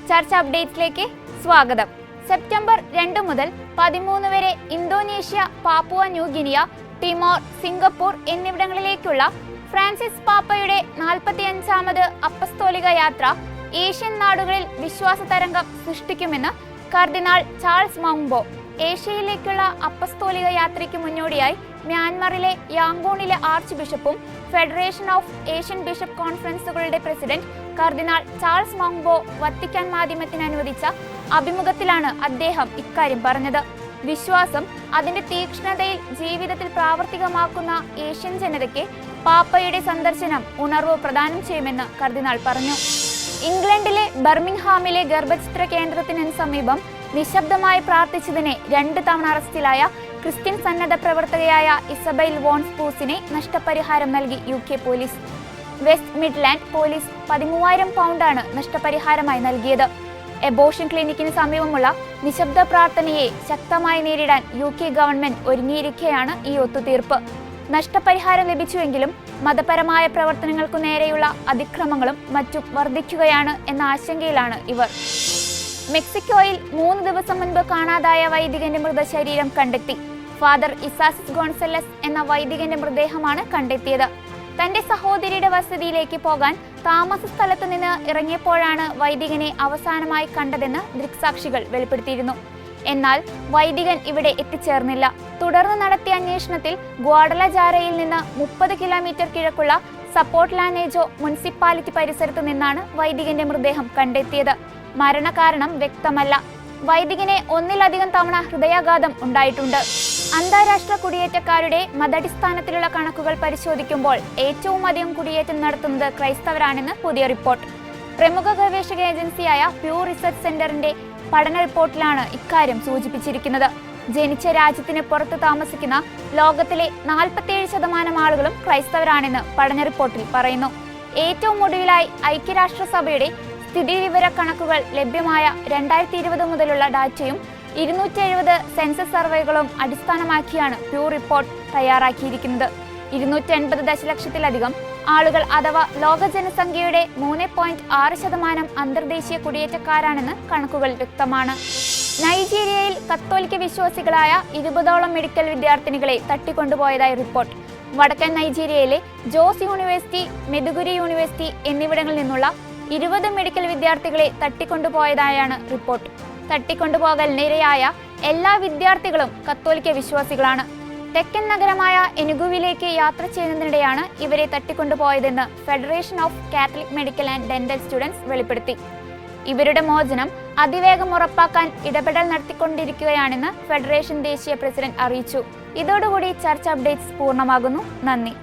ചർച്ച അപ്ഡേറ്റ്സിലേക്ക് സ്വാഗതം. സെപ്റ്റംബർ 2 മുതൽ 13 വരെ Indonesia, Papua New Guinea, Timor, Singapore എന്നിവിടങ്ങളിലേക്കുള്ള ഫ്രാൻസിസ് പാപ്പയുടെ 45ാമത് അപ്പസ്തോലിക യാത്ര ഏഷ്യൻ നാടുകളിൽ വിശ്വാസ തരംഗം സൃഷ്ടിക്കുമെന്ന് കർദിനാൾ ചാൾസ് മൗംബോ. ഏഷ്യയിലേക്കുള്ള അപ്പസ്തോലിക യാത്രയ്ക്ക് മുന്നോടിയായി മ്യാൻമറിലെ യാംഗൂണിലെ ആർച്ച് ബിഷപ്പും ഫെഡറേഷൻ ഓഫ് ഏഷ്യൻ ബിഷപ്പ് കോൺഫറൻസുകളുടെ പ്രസിഡന്റ് കർദിനാൾ ചാൾസ് മൗംബോ വത്തിക്കാൻ മാധ്യമത്തിന് അനുവദിച്ച അഭിമുഖത്തിലാണ് അദ്ദേഹം ഇക്കാര്യം പറഞ്ഞത്. വിശ്വാസം അതിന്റെ തീക്ഷ്ണതയിൽ ജീവിതത്തിൽ പ്രാവർത്തികമാക്കുന്ന ഏഷ്യൻ ജനതയ്ക്ക് പാപ്പയുടെ സന്ദർശനം ഉണർവ് പ്രദാനം ചെയ്യുമെന്ന് കർദിനാൾ പറഞ്ഞു. ഇംഗ്ലണ്ടിലെ ബർമിംഗ്ഹാമിലെ ഗർഭചിത്ര കേന്ദ്രത്തിന് സമീപം നിശബ്ദമായി പ്രാർത്ഥിച്ചതിന് 2 തവണ അറസ്റ്റിലായ ക്രിസ്ത്യൻ സന്നദ്ധ പ്രവർത്തകയായ ഇസബൈൽ വോൺ സ്പൂസിനെ നഷ്ടപരിഹാരം നൽകി UK police. West Midland police 13,000 പൗണ്ടാണ് നഷ്ടപരിഹാരമായി നൽകിയത്. എബോർഷൻ ക്ലിനിക്കിന് സമീപമുള്ള നിശബ്ദ പ്രാർത്ഥനയെ ശക്തമായി നേരിടാൻ UK ഗവൺമെന്റ് ഒരുങ്ങിയിരിക്കെയാണ് ഈ ഒത്തുതീർപ്പ്. നഷ്ടപരിഹാരം ലഭിച്ചുവെങ്കിലും മതപരമായ പ്രവർത്തനങ്ങൾക്കു നേരെയുള്ള അതിക്രമങ്ങളും മറ്റും വർദ്ധിക്കുകയാണ് എന്ന ആശങ്കയിലാണ് ഇവർ. മെക്സിക്കോയിൽ 3 ദിവസം മുൻപ് കാണാതായ വൈദികന്റെ മൃതശരീരം കണ്ടെത്തി. ഫാദർ ഇസാസിസ് ഗോൺസലസ് എന്ന വൈദികന്റെ മൃതദേഹമാണ് കണ്ടെത്തിയത്. തന്റെ സഹോദരിയുടെ വസതിയിലേക്ക് പോകാൻ താമസ സ്ഥലത്തു നിന്ന് ഇറങ്ങിയപ്പോഴാണ് വൈദികനെ അവസാനമായി കണ്ടതെന്ന് ദൃക്സാക്ഷികൾ വെളിപ്പെടുത്തിയിരുന്നു. എന്നാൽ വൈദികൻ ഇവിടെ എത്തിച്ചേർന്നില്ല. തുടർന്ന് നടത്തിയ അന്വേഷണത്തിൽ ഗ്വാഡലജാരയിൽ നിന്ന് 30 കിലോമീറ്റർ കിഴക്കുള്ള സപ്പോർട്ട്ലാനേജോ മുനിസിപ്പാലിറ്റി പരിസരത്തു നിന്നാണ് വൈദികന്റെ മൃതദേഹം കണ്ടെത്തിയത്. മരണകാരണം വ്യക്തമല്ല. വൈദികനെ 1-ലധികം തവണ ഹൃദയാഘാതം ഉണ്ടായിട്ടുണ്ട്. അന്താരാഷ്ട്ര കുടിയേറ്റക്കാരുടെ മതാടിസ്ഥാനത്തിലുള്ള കണക്കുകൾ പരിശോധിക്കുമ്പോൾ ഏറ്റവും അധികം കുടിയേറ്റം നടത്തുന്നത് ക്രൈസ്തവരാണെന്ന് പുതിയ റിപ്പോർട്ട്. പ്രമുഖ ഗവേഷക ഏജൻസിയായ പ്യൂ റിസർച്ച് സെന്ററിന്റെ പഠന റിപ്പോർട്ടിലാണ് ഇക്കാര്യം സൂചിപ്പിച്ചിരിക്കുന്നത്. ജനിച്ച രാജ്യത്തിന് പുറത്ത് താമസിക്കുന്ന ലോകത്തിലെ 47% ആളുകളും ക്രൈസ്തവരാണെന്ന് പഠന റിപ്പോർട്ടിൽ പറയുന്നു. ഏറ്റവും ഒടുവിലായി ഐക്യരാഷ്ട്രസഭയുടെ സ്ഥിതിവിവര കണക്കുകൾ ലഭ്യമായ 2020 മുതലുള്ള ഡാറ്റയും 270 സെൻസസ് സർവേകളും അടിസ്ഥാനമാക്കിയാണ് പ്യൂ റിപ്പോർട്ട് തയ്യാറാക്കിയിരിക്കുന്നത്. 280 ദശലക്ഷത്തിലധികം ആളുകൾ അഥവാ ലോക ജനസംഖ്യയുടെ 3.6% അന്തർദേശീയ കുടിയേറ്റക്കാരാണെന്ന് കണക്കുകൾ വ്യക്തമാണ്. നൈജീരിയയിൽ കത്തോലിക്ക വിശ്വാസികളായ 20ഓളം മെഡിക്കൽ വിദ്യാർത്ഥിനികളെ തട്ടിക്കൊണ്ടുപോയതായി റിപ്പോർട്ട്. വടക്കൻ നൈജീരിയയിലെ ജോസ് യൂണിവേഴ്സിറ്റി, മെദുഗുരി യൂണിവേഴ്സിറ്റി എന്നിവിടങ്ങളിൽ നിന്നുള്ള 20 മെഡിക്കൽ വിദ്യാർത്ഥികളെ തട്ടിക്കൊണ്ടുപോയതായാണ് റിപ്പോർട്ട്. തട്ടിക്കൊണ്ടുപോകലിനിരയായ എല്ലാ വിദ്യാർത്ഥികളും കത്തോലിക്ക വിശ്വാസികളാണ്. തെക്കൻ നഗരമായ എനുഗുവിലേക്ക് യാത്ര ചെയ്യുന്നതിനിടെയാണ് ഇവരെ തട്ടിക്കൊണ്ടുപോയതെന്ന് federation of Catholic medical and dental students വെളിപ്പെടുത്തി. ഇവരുടെ മോചനം അതിവേഗം ഉറപ്പാക്കാൻ ഇടപെടൽ നടത്തിക്കൊണ്ടിരിക്കുകയാണെന്ന് ഫെഡറേഷൻ ദേശീയ പ്രസിഡന്റ് അറിയിച്ചു. ഇതോടുകൂടി ചർച്ച അപ്ഡേറ്റ്സ് പൂർണ്ണമാകുന്നു. നന്ദി.